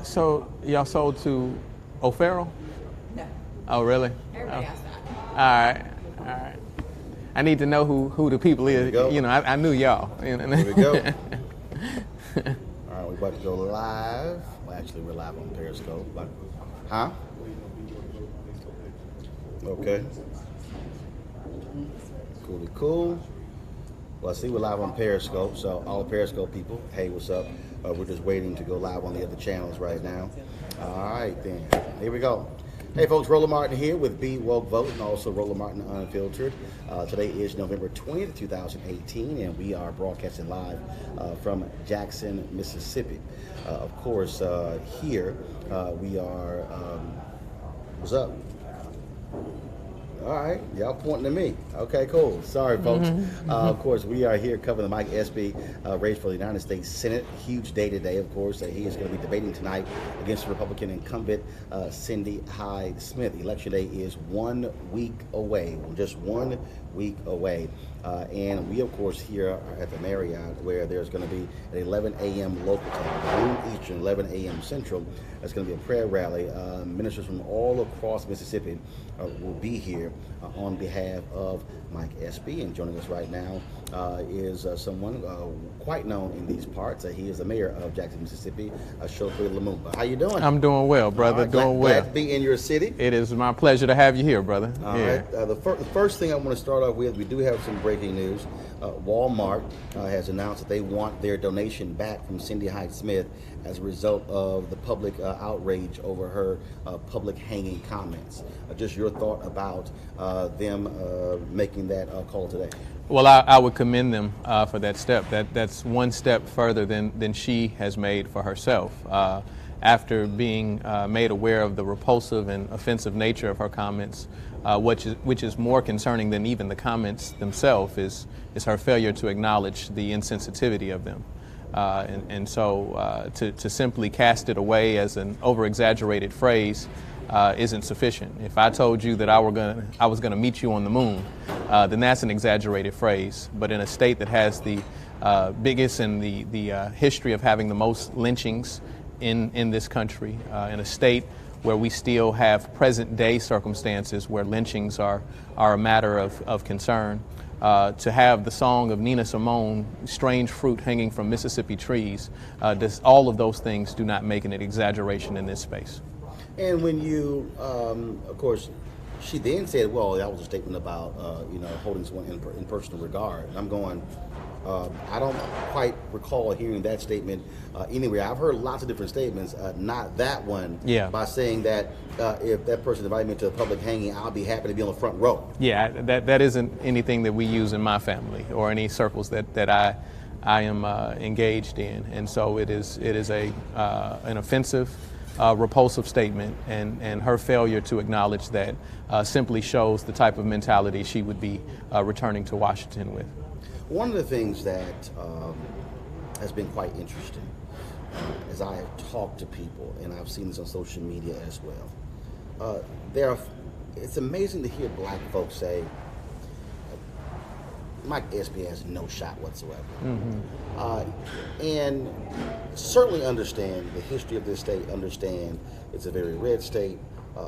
So y'all sold to O'Farrell? No. Oh, really? Everybody else All right, all right. I need to know who the people is. You know, I knew y'all. You know? Here we go. All right, we're about to go live. Well, actually, we're live on Periscope. But, huh? Okay. Cool. Well, I see we're live on Periscope, so all the Periscope people, hey, what's up? We're just waiting to go live on the other channels right now. All right, then. Here we go. Hey, folks, Roland Martin here with Be Woke Vote and also Roland Martin Unfiltered. Today is November 20th, 2018, and we are broadcasting live from Jackson, Mississippi. Of course, here we are, what's up? All right, y'all pointing to me. Okay, cool. Sorry, folks. Of course, we are here covering the Mike Espy race for the United States Senate. Huge day today, of course. He is going to be debating tonight against Republican incumbent Cindy HydeSmith. Election day is 1 week away, just 1 week away. And we, of course, here are at the Marriott, where there's going to be at 11 a.m. local time, noon Eastern, 11 a.m. Central. There's going to be a prayer rally. Ministers from all across Mississippi will be here on behalf of Mike Espy. And joining us right now is someone quite known in these parts. He is the mayor of Jackson, Mississippi, Chokwe Lumumba. How you doing? I'm doing well, brother. Right, doing well. Glad to be in your city. It is my pleasure to have you here, brother. All right. The first thing I want to start off with, we do have some breaking news. Walmart has announced that they want their donation back from Cindy HydeSmith as a result of the public outrage over her public hanging comments. Just your thought about them making that call today. Well, I would commend them for that step. That's one step further than she has made for herself. After being made aware of the repulsive and offensive nature of her comments, which is more concerning than even the comments themselves, is her failure to acknowledge the insensitivity of them. And so to simply cast it away as an over-exaggerated phrase isn't sufficient. If I told you that I was gonna meet you on the moon, then that's an exaggerated phrase. But in a state that has the biggest and the history of having the most lynchings in this country, in a state where we still have present day circumstances where lynchings are a matter of concern, to have the song of Nina Simone, Strange Fruit Hanging from Mississippi Trees, all of those things do not make an exaggeration in this space. And when you, of course, she then said, well, that was a statement about, holding someone in personal regard. And I'm going, I don't quite recall hearing that statement anywhere. I've heard lots of different statements, not that one, by saying that if that person invited me to a public hanging, I'll be happy to be on the front row. Yeah, that isn't anything that we use in my family or any circles that I am engaged in. And so it is an offensive, repulsive statement, and her failure to acknowledge that simply shows the type of mentality she would be returning to Washington with. One of the things that has been quite interesting as I have talked to people, and I've seen this on social media as well, it's amazing to hear black folks say, Mike Espy has no shot whatsoever. And certainly understand the history of this state, understand it's a very red state,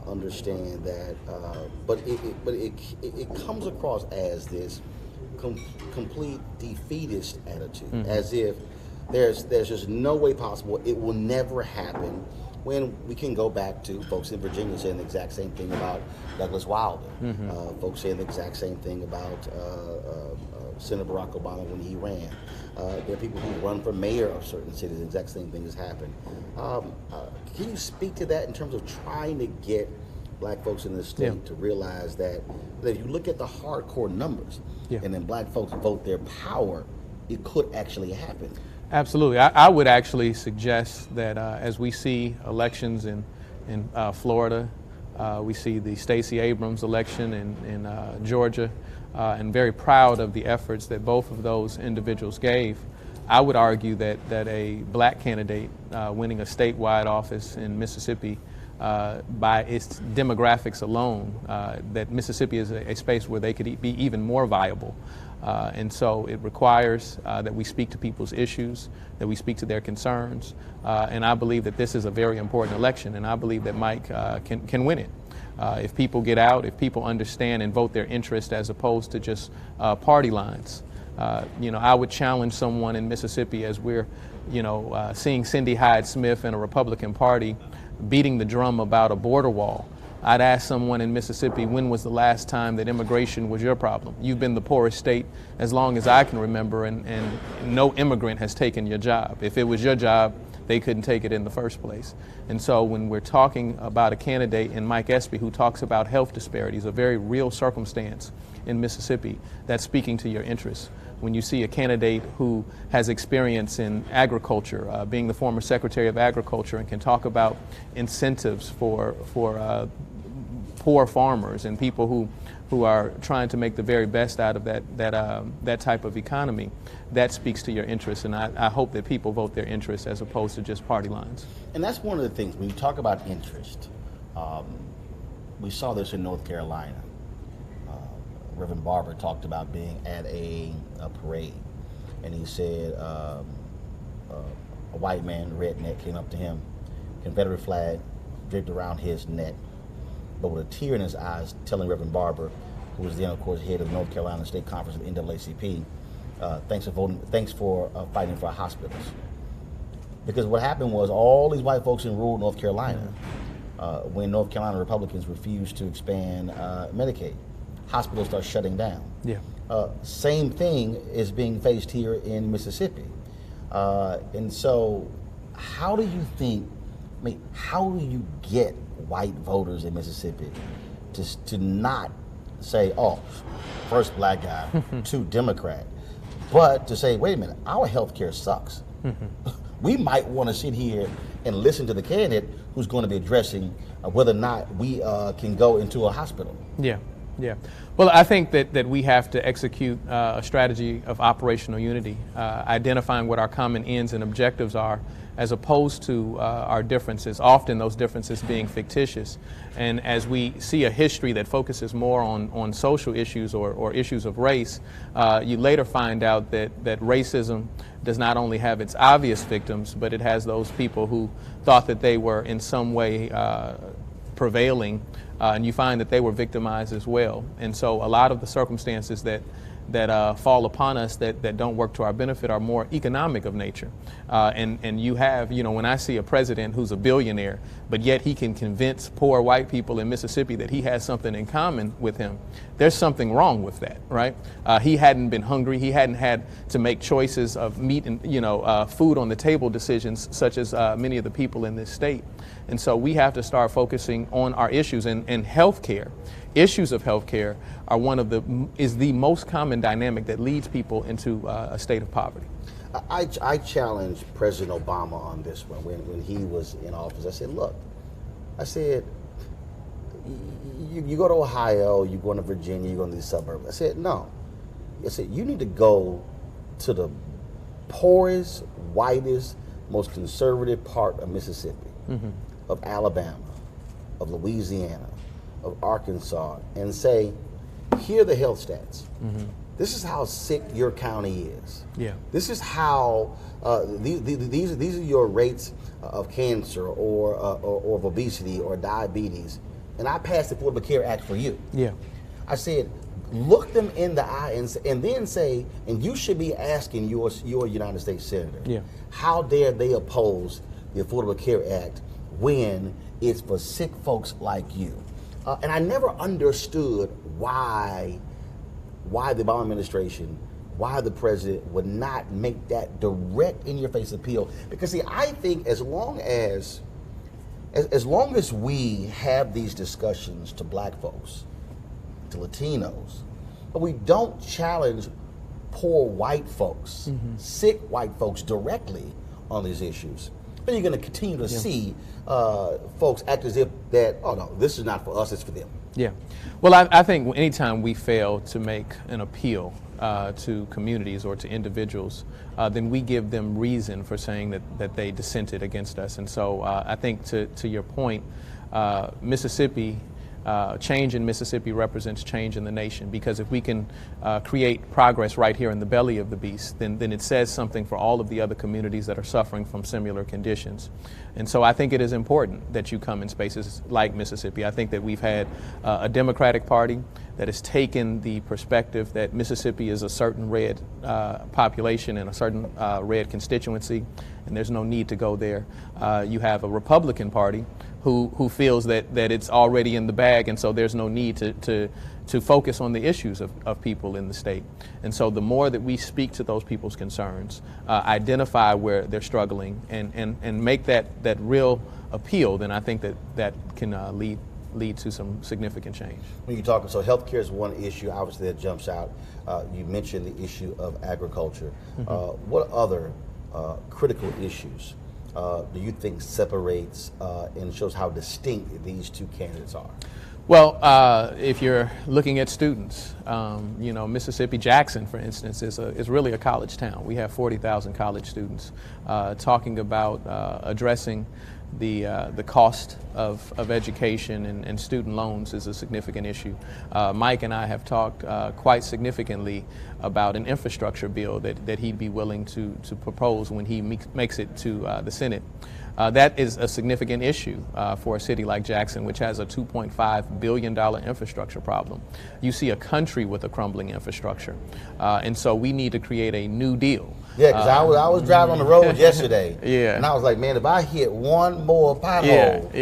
understand that, but it comes across as this complete defeatist attitude, as if there's just no way possible, it will never happen, when we can go back to folks in Virginia saying the exact same thing about Douglas Wilder, folks saying the exact same thing about Senator Barack Obama when he ran. There are people who run for mayor of certain cities, the exact same thing has happened. Can you speak to that in terms of trying to get black folks in this state to realize that if you look at the hardcore numbers and then black folks vote their power, it could actually happen? Absolutely. I would actually suggest that as we see elections in Florida, we see the Stacey Abrams election in Georgia, and very proud of the efforts that both of those individuals gave. I would argue that a black candidate winning a statewide office in Mississippi by its demographics alone, that Mississippi is a space where they could be even more viable. And so it requires that we speak to people's issues, that we speak to their concerns, and I believe that this is a very important election, and I believe that Mike can win it. If people get out, if people understand and vote their interest as opposed to just party lines. I would challenge someone in Mississippi as we're, seeing Cindy HydeSmith and a Republican Party beating the drum about a border wall. I'd ask someone in Mississippi, when was the last time that immigration was your problem? You've been the poorest state as long as I can remember, and no immigrant has taken your job. If it was your job, they couldn't take it in the first place. And so when we're talking about a candidate in Mike Espy who talks about health disparities, a very real circumstance in Mississippi, that's speaking to your interests. When you see a candidate who has experience in agriculture, being the former Secretary of Agriculture, and can talk about incentives for poor farmers and people who are trying to make the very best out of that type of economy, that speaks to your interests. And I hope that people vote their interests as opposed to just party lines. And that's one of the things, when you talk about interest, we saw this in North Carolina. Reverend Barber talked about being at a parade, and he said a white man, redneck, came up to him, Confederate flag draped around his neck, but with a tear in his eyes, telling Reverend Barber, who was then, of course, head of North Carolina State Conference of the NAACP, thanks for fighting for hospitals. Because what happened was all these white folks in rural North Carolina, when North Carolina Republicans refused to expand Medicaid, hospitals start shutting down. Yeah. Same thing is being faced here in Mississippi. And so how do you get white voters in Mississippi to not say, oh, first black guy, two Democrat, but to say, wait a minute, our health care sucks. We might want to sit here and listen to the candidate who's going to be addressing whether or not we can go into a hospital. Yeah. Yeah. Well, I think that we have to execute a strategy of operational unity, identifying what our common ends and objectives are, as opposed to our differences, often those differences being fictitious. And as we see a history that focuses more on social issues or issues of race, you later find out that racism does not only have its obvious victims, but it has those people who thought that they were in some way prevailing, and you find that they were victimized as well. And so a lot of the circumstances that fall upon us that don't work to our benefit are more economic of nature. And you have, when I see a president who's a billionaire, but yet he can convince poor white people in Mississippi that he has something in common with him, there's something wrong with that, right? He hadn't been hungry. He hadn't had to make choices of meat and, food on the table decisions, such as many of the people in this state. And so we have to start focusing on our issues, and healthcare. Issues of healthcare is the most common dynamic that leads people into a state of poverty. I challenged President Obama on this one when he was in office. I said, look, you go to Ohio, you go to Virginia, you go to these suburbs. I said, no. I said, you need to go to the poorest, whitest, most conservative part of Mississippi, of Alabama, of Louisiana, of Arkansas, and say, here are the health stats. This is how sick your county is. Yeah. This is how these are your rates of cancer or of obesity or diabetes. And I passed the Affordable Care Act for you. Yeah. I said, look them in the eye and then say, and you should be asking your United States Senator, how dare they oppose the Affordable Care Act when it's for sick folks like you? And I never understood why the Obama administration, why the president would not make that direct in-your-face appeal. Because see, I think as long as we have these discussions to black folks, to Latinos, but we don't challenge poor white folks, sick white folks directly on these issues, then you're going to continue to see folks act as if that, oh no, this is not for us, it's for them. Yeah. Well, I think anytime we fail to make an appeal to communities or to individuals, then we give them reason for saying that they dissented against us. And so I think to your point, Mississippi, change in Mississippi represents change in the nation, because if we can create progress right here in the belly of the beast, then it says something for all of the other communities that are suffering from similar conditions. And so I think it is important that you come in spaces like Mississippi. I think that we've had a Democratic Party that has taken the perspective that Mississippi is a certain red population and a certain red constituency, and there's no need to go there. You have a Republican Party who feels that it's already in the bag, and so there's no need to focus on the issues of people in the state. And so the more that we speak to those people's concerns, identify where they're struggling, and make that real appeal, then I think that can lead to some significant change. When you talk, so healthcare is one issue, obviously, that jumps out. You mentioned the issue of agriculture. Mm-hmm. What other critical issues do you think separates and shows how distinct these two candidates are? Well, if you're looking at students, Mississippi, Jackson, for instance, is really a college town. We have 40,000 college students. Talking about addressing the cost of education and student loans is a significant issue. Mike and I have talked quite significantly about an infrastructure bill that he'd be willing to propose when he makes it to the Senate. That is a significant issue for a city like Jackson, which has a $2.5 billion infrastructure problem. You see a country with a crumbling infrastructure. And so we need to create a new deal. Yeah, because I was driving on the road yesterday, yeah, and I was like, man, if I hit one more pothole,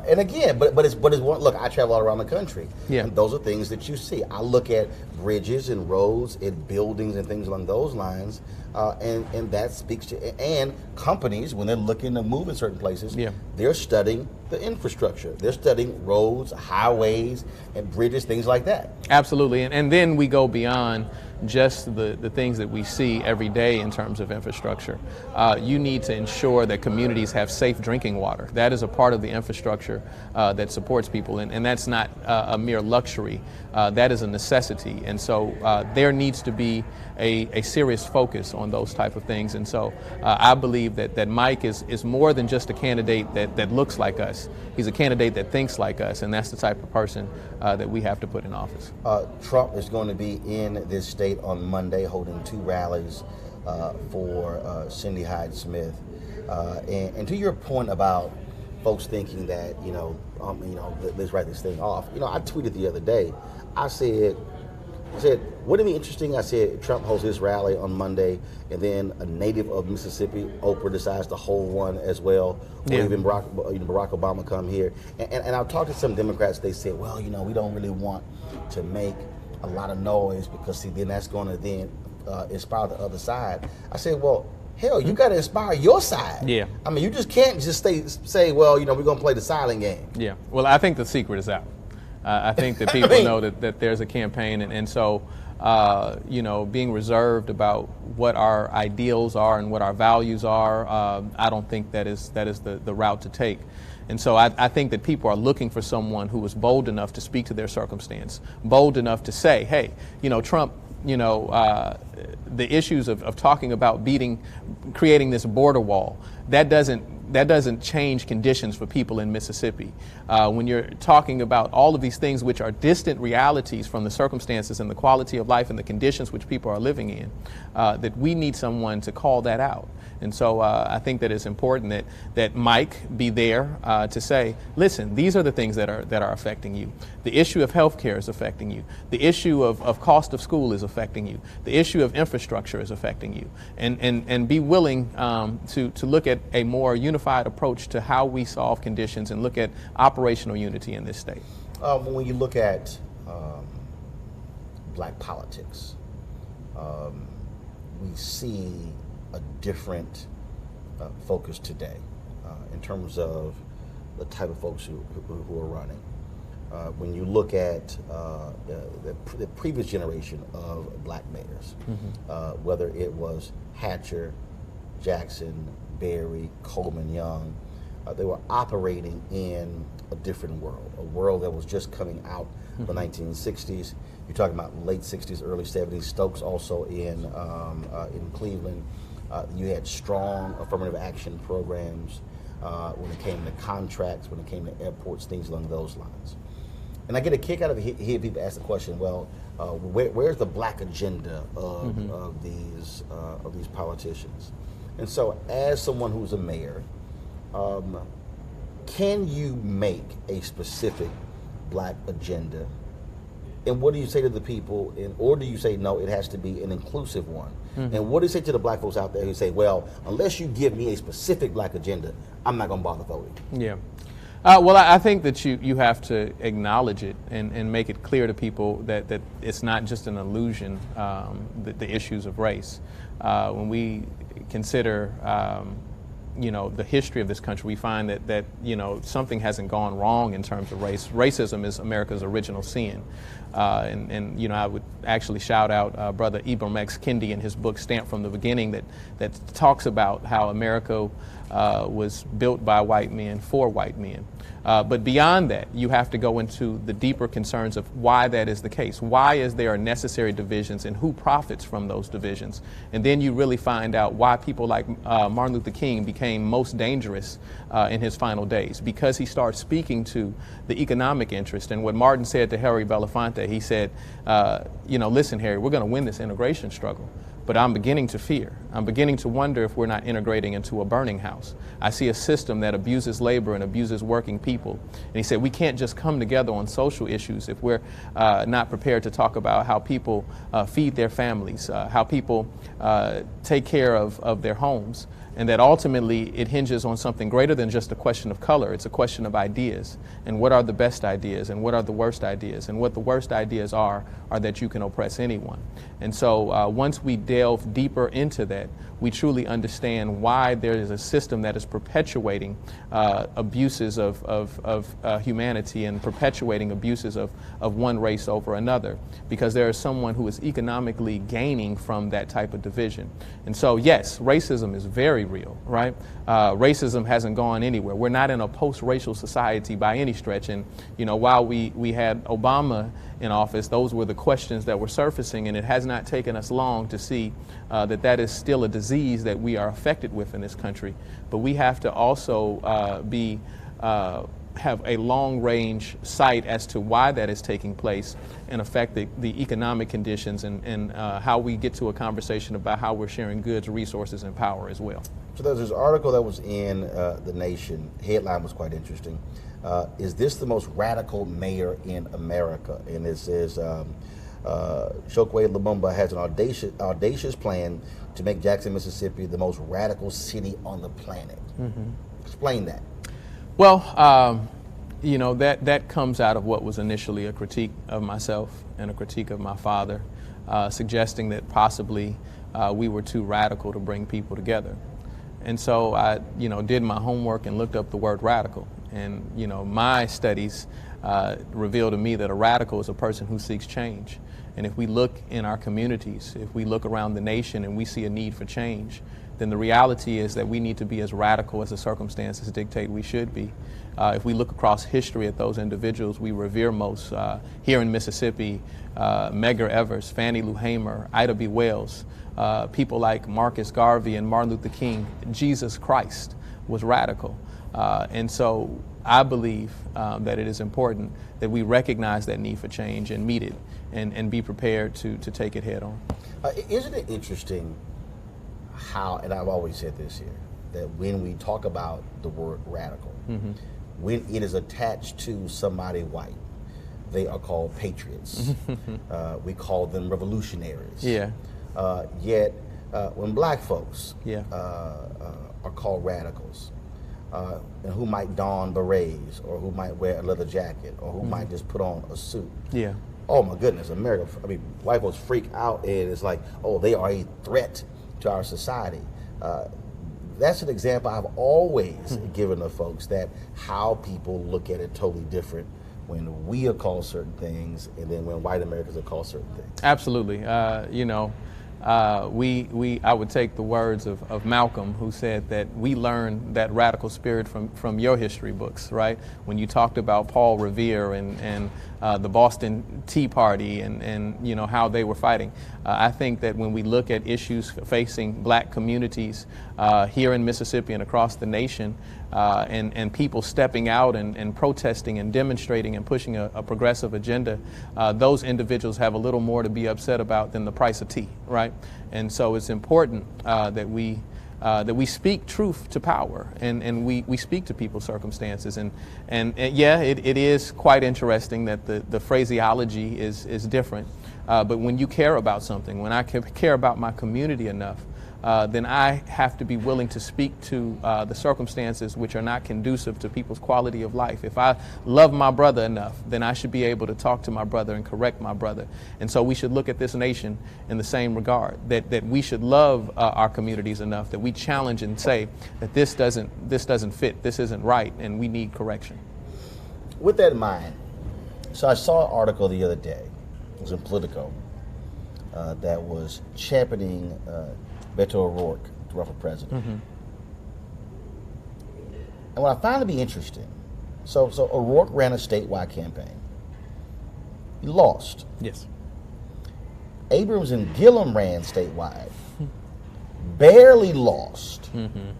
and again, but it's one. Look, I travel all around the country, and those are things that you see. I look at bridges and roads and buildings and things along those lines, and that speaks to, and companies, when they're looking to move in certain places, they're studying the infrastructure. They're studying roads, highways, and bridges, things like that. Absolutely, and then we go beyond just the things that we see every day in terms of infrastructure. You need to ensure that communities have safe drinking water. That is a part of the infrastructure that supports people, and that's not a mere luxury. That is a necessity, and so there needs to be a serious focus on those type of things. And so I believe that Mike is more than just a candidate that looks like us. He's a candidate that thinks like us, and that's the type of person that we have to put in office. Trump is going to be in this state on Monday, holding 2 rallies for Cindy HydeSmith. And to your point about folks thinking that, let's write this thing off. I tweeted the other day. I said, wouldn't it be interesting? I said, Trump holds his rally on Monday, and then a native of Mississippi, Oprah, decides to hold one as well, or even Barack Obama come here. And I've talked to some Democrats. They said, well, we don't really want to make a lot of noise because, see, then that's going to then inspire the other side. I said, well, hell, you got to inspire your side. Yeah. I mean, you just can't just say, well, we're going to play the silent game. Yeah. Well, I think the secret is out. I think that people know that there's a campaign, and so being reserved about what our ideals are and what our values are, I don't think that is the route to take. And so I think that people are looking for someone who is bold enough to speak to their circumstance, bold enough to say, hey, Trump, the issues of talking about creating this border wall, that doesn't change conditions for people in Mississippi. When you're talking about all of these things which are distant realities from the circumstances and the quality of life and the conditions which people are living in, that we need someone to call that out. And so I think that it's important that Mike be there to say, listen, these are the things that are affecting you. The issue of health care is affecting you. The issue of cost of school is affecting you. The issue of infrastructure is affecting you. And be willing to look at a more unified approach to how we solve conditions and look at operational unity in this state. When you look at black politics, we see a different focus today in terms of the type of folks who are running. When you look at the previous generation of black mayors, whether it was Hatcher, Jackson, Berry, Coleman Young, they were operating in a different world, a world that was just coming out of the 1960s. You're talking about late 60s, early 70s. Stokes also in Cleveland. You had strong affirmative action programs. when it came to contracts, when it came to airports, things along those lines. And I get a kick out of hearing people ask the question, well, where's the black agenda of these politicians? And so, as someone who's a mayor, can you make a specific black agenda? And what do you say to the people? Or do you say, no, it has to be an inclusive one? Mm-hmm. And what do you say to the black folks out there who say, well, unless you give me a specific black agenda, I'm not going to bother voting? Yeah. Well, I think that you have to acknowledge it and make it clear to people that it's not just an illusion, the issues of race. When we consider the history of this country, we find that something hasn't gone wrong in terms of race. Racism is America's original sin. And I would actually shout out Brother Ibram X. Kendi in his book Stamped from the Beginning that talks about how America was built by white men for white men. But beyond that, you have to go into the deeper concerns of why that is the case. Why is there necessary divisions and who profits from those divisions? And then you really find out why people like Martin Luther King became most dangerous in his final days, because he started speaking to the economic interest. And what Martin said to Harry Belafonte, he said, listen, Harry, we're going to win this integration struggle. But I'm beginning to fear. I'm beginning to wonder if we're not integrating into a burning house. I see a system that abuses labor and abuses working people. And he said, we can't just come together on social issues if we're not prepared to talk about how people feed their families, how people take care of their homes. And that ultimately it hinges on something greater than just a question of color. It's a question of ideas. And what are the best ideas and what are the worst ideas? And what the worst ideas are that you can oppress anyone. And so once we delve deeper into that, we truly understand why there is a system that is perpetuating abuses of humanity and perpetuating abuses of one race over another, because there is someone who is economically gaining from that type of division. And so, yes, racism is very real, right? Racism hasn't gone anywhere. We're not in a post-racial society by any stretch. And, while we had Obama in office, those were the questions that were surfacing, and it has not taken us long to see that is still a disease that we are affected with in this country. But we have to also have a long-range sight as to why that is taking place and affect the economic conditions and how we get to a conversation about how we're sharing goods, resources, and power as well. So there's this article that was in The Nation. Headline was quite interesting. Is this the most radical mayor in America? And it says, Chokwe Lumumba has an audacious plan to make Jackson, Mississippi the most radical city on the planet. Mm-hmm. Explain that. Well, that comes out of what was initially a critique of myself and a critique of my father, suggesting that possibly we were too radical to bring people together. And so I, did my homework and looked up the word radical. And, my studies reveal to me that a radical is a person who seeks change. And if we look in our communities, if we look around the nation and we see a need for change, then the reality is that we need to be as radical as the circumstances dictate we should be. If we look across history at those individuals we revere most, here in Mississippi, Medgar Evers, Fannie Lou Hamer, Ida B. Wells, people like Marcus Garvey and Martin Luther King, Jesus Christ was radical. And so I believe that it is important that we recognize that need for change and meet it and be prepared to take it head on. Isn't it interesting how, and I've always said this here, that when we talk about the word radical, mm-hmm. when it is attached to somebody white, they are called patriots. We call them revolutionaries. Yeah. Yet when black folks are called radicals, and who might don berets, or who might wear a leather jacket, or who mm-hmm. might just put on a suit. Yeah. Oh my goodness, America, white folks freak out, and it's like, oh, they are a threat to our society. That's an example I've always given to folks, that how people look at it totally different when we are called certain things and then when white Americans are called certain things. Absolutely. I would take the words of Malcolm, who said that we learned that radical spirit from your history books, right? When you talked about Paul Revere and the Boston Tea Party and how they were fighting. I think that when we look at issues facing black communities here in Mississippi and across the nation, and people stepping out and protesting and demonstrating and pushing a progressive agenda, those individuals have a little more to be upset about than the price of tea, right? And so it's important that we speak truth to power, and we speak to people's circumstances. And yeah, it is quite interesting that the phraseology is different. But when you care about something, when I care about my community enough, then I have to be willing to speak to the circumstances which are not conducive to people's quality of life. If I love my brother enough, then I should be able to talk to my brother and correct my brother. And so we should look at this nation in the same regard, that we should love our communities enough that we challenge and say that this doesn't fit, this isn't right, and we need correction. With that in mind, so I saw an article the other day, it was in Politico, that was championing Beto O'Rourke to run for president. Mm-hmm. And what I found to be interesting, so O'Rourke ran a statewide campaign. He lost. Yes. Abrams and Gillum ran statewide. Barely lost. Mm-hmm.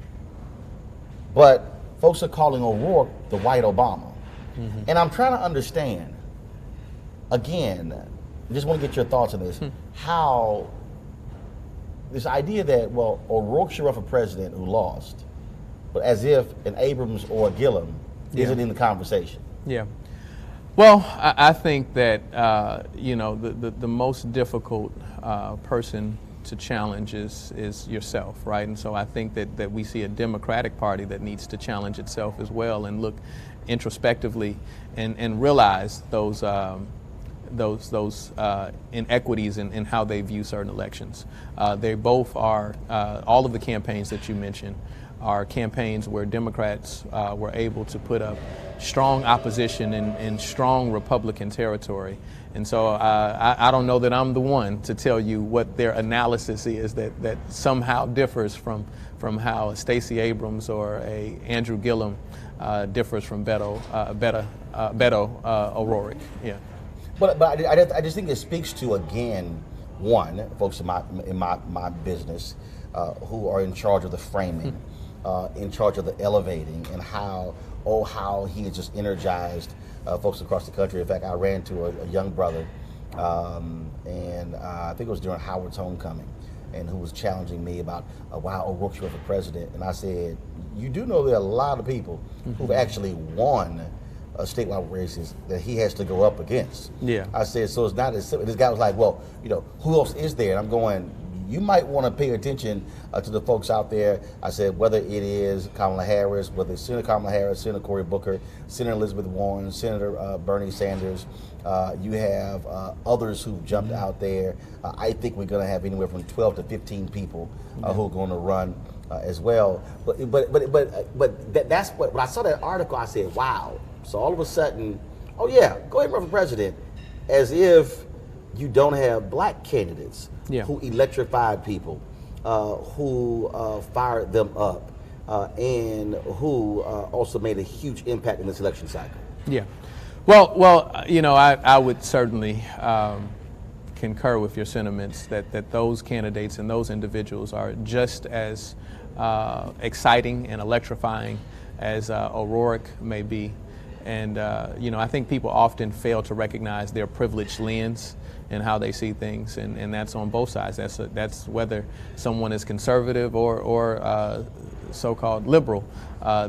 But folks are calling O'Rourke the white Obama. Mm-hmm. And I'm trying to understand, again, I just want to get your thoughts on this, how this idea that, well, O'Rourke should run for president who lost, but as if an Abrams or a Gillum isn't in the conversation. Yeah. Well, I think that, the most difficult person to challenge is yourself, right? And so I think that we see a Democratic Party that needs to challenge itself as well and look introspectively and realize those inequities in how they view certain elections. They both are, all of the campaigns that you mentioned are campaigns where Democrats were able to put up strong opposition in strong Republican territory. And so I don't know that I'm the one to tell you what their analysis is that somehow differs from how Stacey Abrams or a Andrew Gillum differs from Beto O'Rourke. Yeah. But I just think it speaks to, again, one, folks in my business who are in charge of the framing, in charge of the elevating, and how he has just energized folks across the country. In fact, I ran to a young brother, and I think it was during Howard's homecoming, and who was challenging me about why O'Rourke should run for president. And I said, you do know there are a lot of people who've actually won statewide races that he has to go up against. Yeah. I said, so it's not as simple. This guy was like, well, who else is there? And I'm going, you might want to pay attention to the folks out there. I said, whether it is Kamala Harris, whether it's Senator Kamala Harris, Senator Cory Booker, Senator Elizabeth Warren, Senator Bernie Sanders, you have others who've jumped out there. I think we're going to have anywhere from 12 to 15 people who are going to run as well. But that's what, when I saw that article, I said, wow. So all of a sudden, oh yeah, go ahead and run for president, as if you don't have black candidates who electrified people, who fired them up, and who also made a huge impact in this election cycle. Yeah. Well, I would certainly concur with your sentiments that those candidates and those individuals are just as exciting and electrifying as O'Rourke may be. And, I think people often fail to recognize their privileged lens and how they see things, and that's on both sides. That's whether someone is conservative or so-called liberal.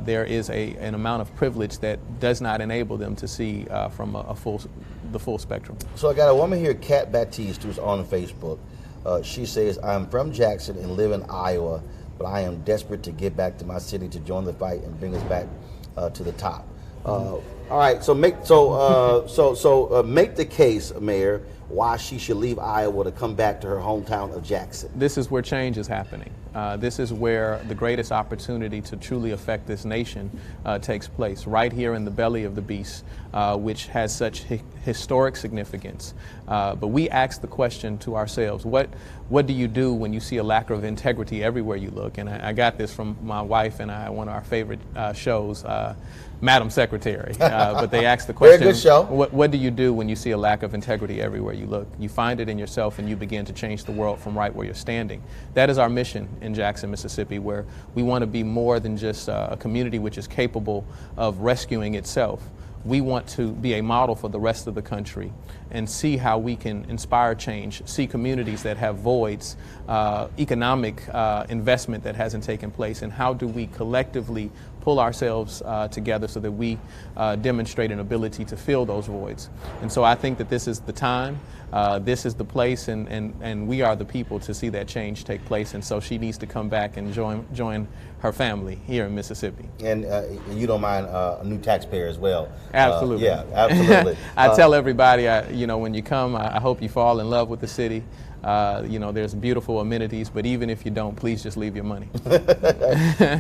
There is an amount of privilege that does not enable them to see from the full spectrum. So I got a woman here, Kat Baptiste, who's on Facebook. She says, I'm from Jackson and live in Iowa, but I am desperate to get back to my city to join the fight and bring us back to the top. All right, so make the case, Mayor, why she should leave Iowa to come back to her hometown of Jackson. This is where change is happening. This is where the greatest opportunity to truly affect this nation takes place, right here in the belly of the beast, which has such historic significance. But we ask the question to ourselves, what do you do when you see a lack of integrity everywhere you look? And I got this from my wife and one of our favorite shows, Madam Secretary. but they ask the Very question, good show. what do you do when you see a lack of integrity everywhere you look? You find it in yourself and you begin to change the world from right where you're standing. That is our mission in Jackson, Mississippi, where we want to be more than just a community which is capable of rescuing itself. We want to be a model for the rest of the country and see how we can inspire change, see communities that have voids, economic investment that hasn't taken place, and how do we collectively pull ourselves together so that we demonstrate an ability to fill those voids. And so I think that this is the time, this is the place, and we are the people to see that change take place. And so she needs to come back and join her family here in Mississippi. And you don't mind a new taxpayer as well. Absolutely. Yeah, absolutely. I tell everybody, when you come, I hope you fall in love with the city. There's beautiful amenities, but even if you don't, please just leave your money.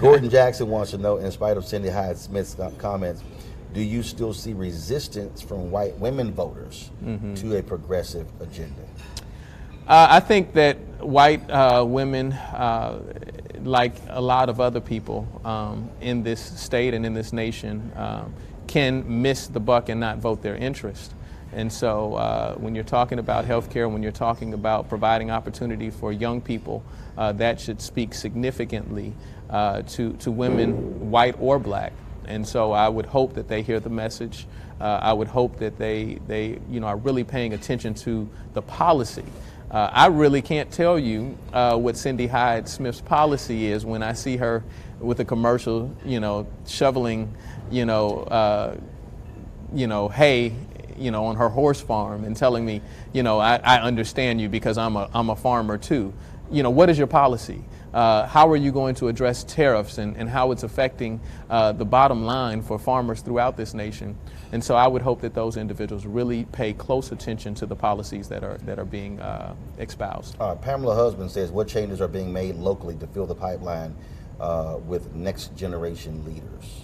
Gordon Jackson wants to know, in spite of Cindy HydeSmith's comments, do you still see resistance from white women voters to a progressive agenda? I think that white women, like a lot of other people in this state and in this nation, can miss the buck and not vote their interest. And so when you're talking about healthcare, when you're talking about providing opportunity for young people, that should speak significantly to women, white or black. And so I would hope that they hear the message. I would hope that they are really paying attention to the policy. I really can't tell you what Cindy HydeSmith's policy is when I see her with a commercial, shoveling, hay, on her horse farm and telling me, I understand you because I'm a farmer too. What is your policy? How are you going to address tariffs and how it's affecting the bottom line for farmers throughout this nation? And so I would hope that those individuals really pay close attention to the policies that are being espoused. Pamela Husband says, what changes are being made locally to fill the pipeline with next generation leaders?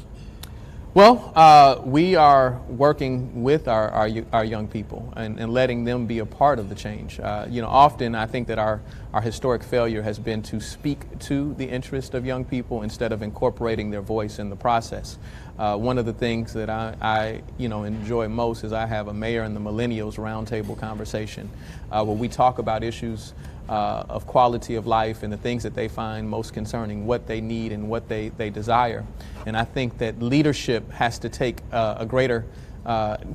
Well, we are working with our young people and letting them be a part of the change. Often I think that our historic failure has been to speak to the interest of young people instead of incorporating their voice in the process. One of the things that I enjoy most is I have a Mayor and the Millennials roundtable conversation where we talk about issues of quality of life and the things that they find most concerning, what they need and what they desire. And I think that leadership has to take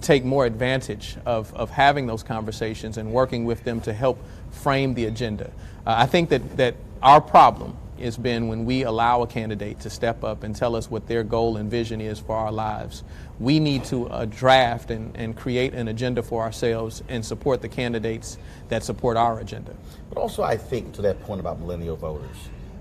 take more advantage of having those conversations and working with them to help frame the agenda. I think that our problem has been when we allow a candidate to step up and tell us what their goal and vision is for our lives. We need to draft and create an agenda for ourselves and support the candidates that support our agenda. But also, I think, to that point about millennial voters,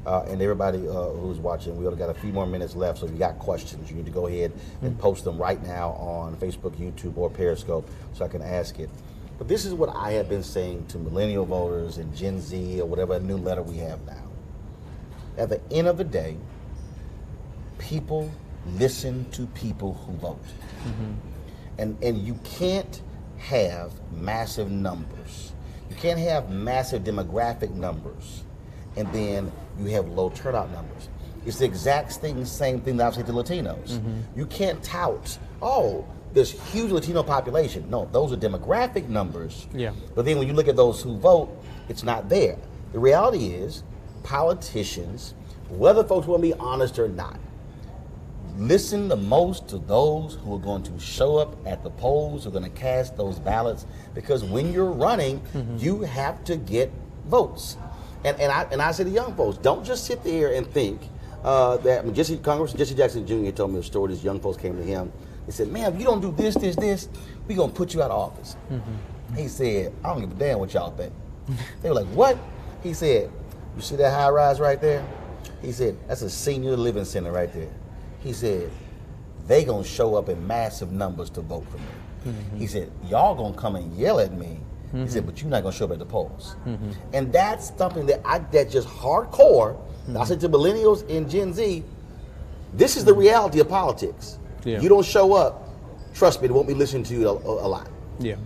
and everybody who's watching, we only got a few more minutes left, so if you got questions, you need to go ahead and post them right now on Facebook, YouTube, or Periscope so I can ask it. But this is what I have been saying to millennial voters and Gen Z or whatever new letter we have now. At the end of the day, people listen to people who vote. And you can't have massive numbers. You can't have massive demographic numbers and then you have low turnout numbers. It's the exact same thing that I say to Latinos. You can't tout, this huge Latino population. No, those are demographic numbers. Yeah. But then when you look at those who vote, it's not there. The reality is, politicians, whether folks want to be honest or not, listen the most to those who are going to show up at the polls, who are going to cast those ballots, because when you're running, you have to get votes. And I say to young folks, don't just sit there and think that Congressman Jesse Jackson Jr. told me a story. These young folks came to him. They said, man, if you don't do this, we're going to put you out of office. He said, I don't give a damn what y'all think. They were like, what? He said, you see that high rise right there? He said, that's a senior living center right there. He said, they gonna show up in massive numbers to vote for me. He said, y'all gonna come and yell at me. He said, but you're not gonna show up at the polls. And that's something that just hardcore. I said to millennials and Gen Z, this is the reality of politics. Yeah. You don't show up, trust me, they won't be listening to you a lot. Yeah.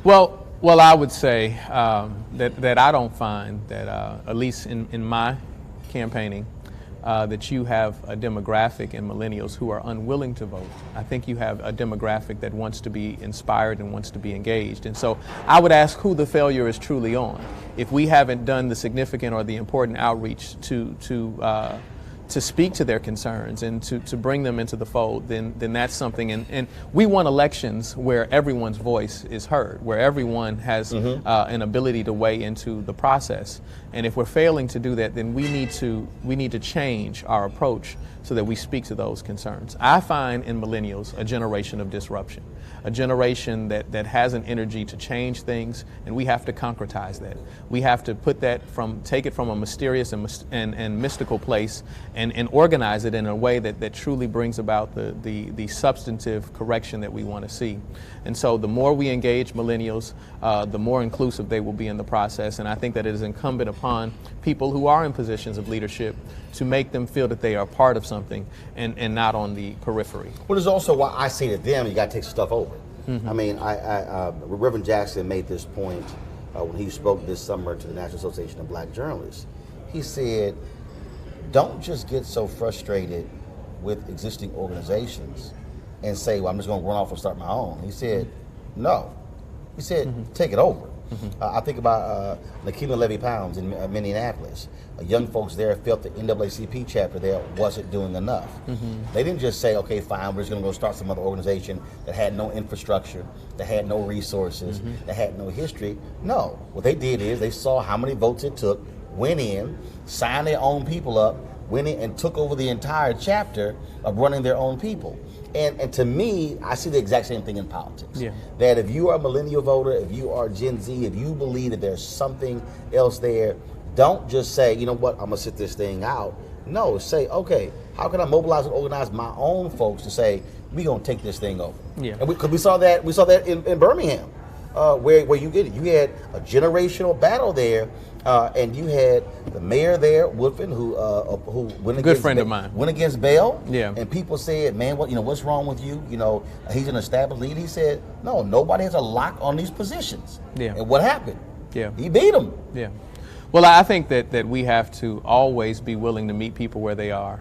Well, I would say that I don't find that, at least in my campaigning, that you have a demographic in millennials who are unwilling to vote. I think you have a demographic that wants to be inspired and wants to be engaged. And so I would ask who the failure is truly on. If we haven't done the significant or the important outreach to speak to their concerns and to bring them into the fold, then that's something. And we want elections where everyone's voice is heard, where everyone has an ability to weigh into the process. And if we're failing to do that, then we need to change our approach so that we speak to those concerns. I find in millennials a generation of disruption, a generation that has an energy to change things, and we have to concretize that. We have to take it from a mysterious and mystical place and organize it in a way that truly brings about the substantive correction that we want to see. And so the more we engage millennials, the more inclusive they will be in the process. And I think that it is incumbent upon people who are in positions of leadership to make them feel that they are part of something and not on the periphery. Well, there's also why I say to them, you got to take stuff over. I mean, Reverend Jackson made this point when he spoke this summer to the National Association of Black Journalists. He said, don't just get so frustrated with existing organizations and say, well, I'm just going to run off and start my own. He said, no. He said, take it over. I think about Nikema Levy-Pounds in Minneapolis. Young folks there felt the NAACP chapter there wasn't doing enough. They didn't just say, okay, fine, we're just going to go start some other organization that had no infrastructure, that had no resources, that had no history. No, what they did is they saw how many votes it took, went in, signed their own people up, went in and took over the entire chapter of running their own people. And to me, I see the exact same thing in politics. Yeah. That if you are a millennial voter, if you are Gen Z, if you believe that there's something else there, don't just say, you know what, I'm going to sit this thing out. No, say, okay, how can I mobilize and organize my own folks to say, we're going to take this thing over? Yeah. Because we saw that in Birmingham, where you did it. You had a generational battle there. And you had the mayor there, Woodfin, who went against good friend of mine, went against Bell. Yeah. And people said, "Man, what's wrong with you? He's an established leader." He said, "No, nobody has a lock on these positions." Yeah. And what happened? Yeah. He beat them. Yeah. Well, I think that we have to always be willing to meet people where they are,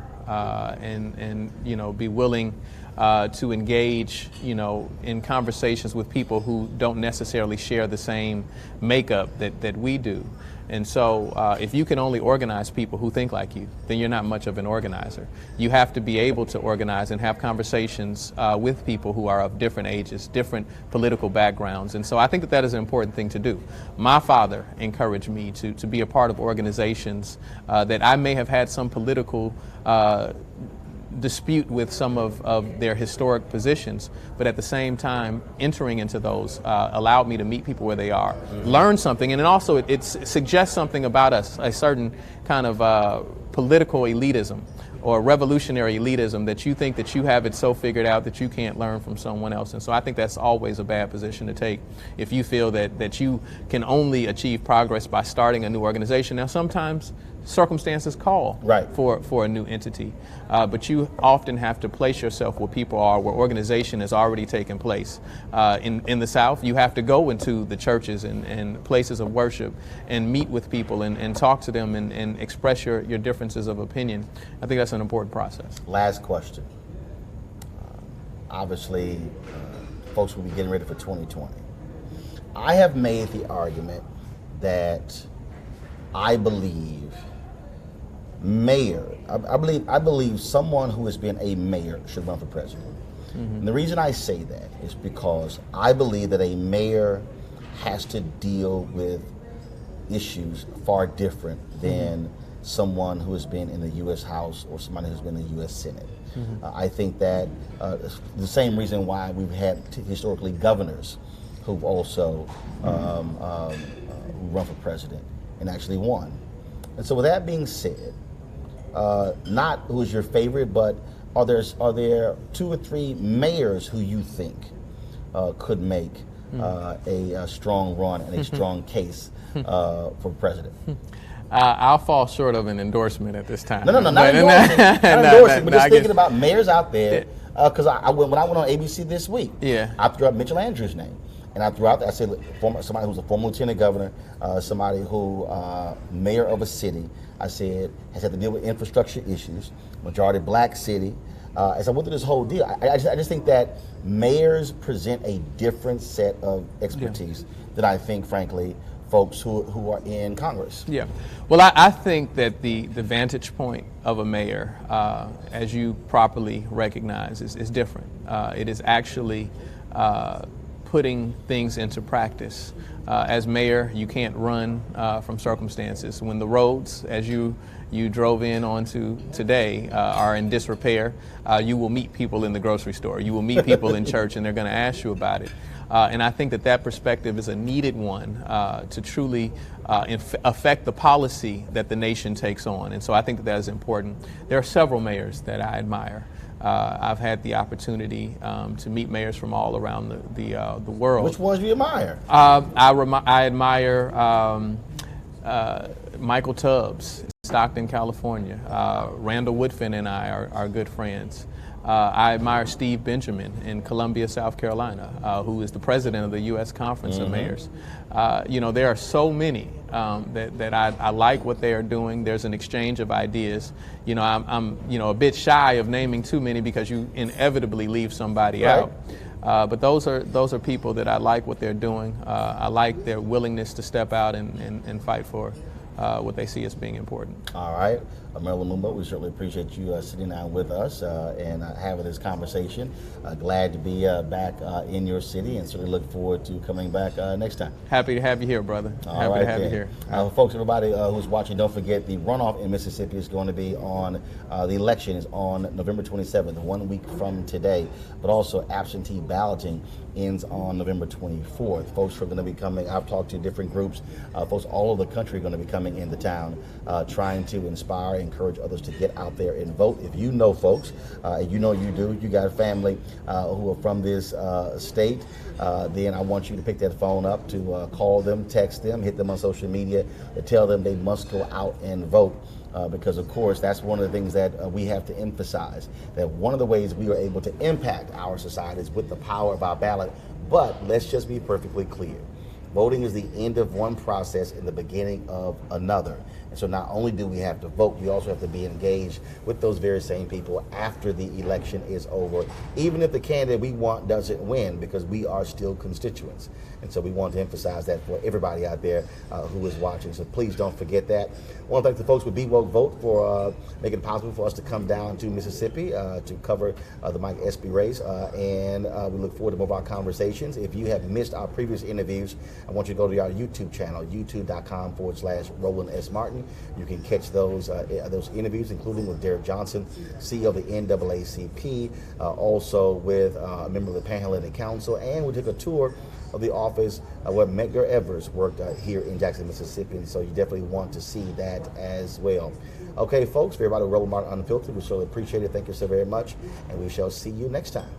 and be willing to engage, in conversations with people who don't necessarily share the same makeup that we do. And so if you can only organize people who think like you, then you're not much of an organizer. You have to be able to organize and have conversations with people who are of different ages, different political backgrounds. And so I think that is an important thing to do. My father encouraged me to be a part of organizations that I may have had some political dispute with some of their historic positions, but at the same time entering into those allowed me to meet people where they are, learn something, and then also it suggests something about us, a certain kind of political elitism or revolutionary elitism, that you think that you have it so figured out that you can't learn from someone else. And so I think that's always a bad position to take if you feel that you can only achieve progress by starting a new organization. Now sometimes circumstances call for a new entity, but you often have to place yourself where people are, where organization has already taken place. In the South, you have to go into the churches and places of worship and meet with people and talk to them and express your differences of opinion. I think that's an important process. Last question. Obviously, folks will be getting ready for 2020. I have made the argument that I believe I believe someone who has been a mayor should run for president. And the reason I say that is because I believe that a mayor has to deal with issues far different than someone who has been in the U.S. House or somebody who's been in the U.S. Senate. I think that the same reason why we've had historically governors who've also who run for president and actually won. And so with that being said, not who is your favorite, but are there 2 or 3 mayors who you think could make a strong run and a strong case for president? I'll fall short of an endorsement at this time. No, not endorsing. Not endorsing, but just thinking about mayors out there. Because when I went on ABC this week, I threw out Mitchell Andrews' name. And I threw out, I said, somebody who's a former lieutenant governor, somebody who, mayor of a city, I said, has had to deal with infrastructure issues, majority black city. As I went through this whole deal, I just think that mayors present a different set of expertise than I think, frankly, folks who are in Congress. Yeah. Well, I think that the vantage point of a mayor, as you properly recognize, is different. It is actually putting things into practice. As mayor, you can't run from circumstances. When the roads, as you drove in onto today, are in disrepair, you will meet people in the grocery store. You will meet people in church, and they're going to ask you about it. And I think that perspective is a needed one to truly affect the policy that the nation takes on. And so I think that is important. There are several mayors that I admire. I've had the opportunity to meet mayors from all around the world. Which ones do you admire? I admire Michael Tubbs, Stockton, California. Randall Woodfin and I are good friends. I admire Steve Benjamin in Columbia, South Carolina, who is the president of the U.S. Conference of Mayors. There are so many that I like what they are doing. There's an exchange of ideas. I'm a bit shy of naming too many because you inevitably leave somebody out. But those are people that I like what they're doing. I like their willingness to step out and fight for what they see as being important. All right. Mayor Lumumba, we certainly appreciate you sitting down with us and having this conversation. Glad to be back in your city and certainly look forward to coming back next time. Happy to have you here, brother. Happy to have you here. Folks, everybody who's watching, don't forget the runoff in Mississippi is going to be on, the election is on November 27th, 1 week from today, but also absentee balloting ends on November 24th. Folks are going to be coming, I've talked to different groups, folks all over the country are going to be coming into town trying to inspire, encourage others to get out there and vote. If you know folks, and you know you do, you got family who are from this state, then I want you to pick that phone up to call them, text them, hit them on social media, to tell them they must go out and vote. Because of course that's one of the things that we have to emphasize, that one of the ways we are able to impact our society is with the power of our ballot. But let's just be perfectly clear. Voting is the end of one process and the beginning of another. And so not only do we have to vote, we also have to be engaged with those very same people after the election is over, even if the candidate we want doesn't win, because we are still constituents. And so we want to emphasize that for everybody out there who is watching. So please don't forget that. I want to thank the folks with Be Woke Vote for making it possible for us to come down to Mississippi to cover the Mike Espy race. And we look forward to more of our conversations. If you have missed our previous interviews, I want you to go to our YouTube channel, youtube.com/Roland S. Martin. You can catch those interviews, including with Derek Johnson, CEO of the NAACP, also with a member of the Panhellenic Council, and we took a tour of the office where Medgar Evers worked here in Jackson, Mississippi, and so you definitely want to see that as well. Okay, folks, for everybody, Roland Martin Unfiltered, we certainly appreciate it. Thank you so very much, and we shall see you next time.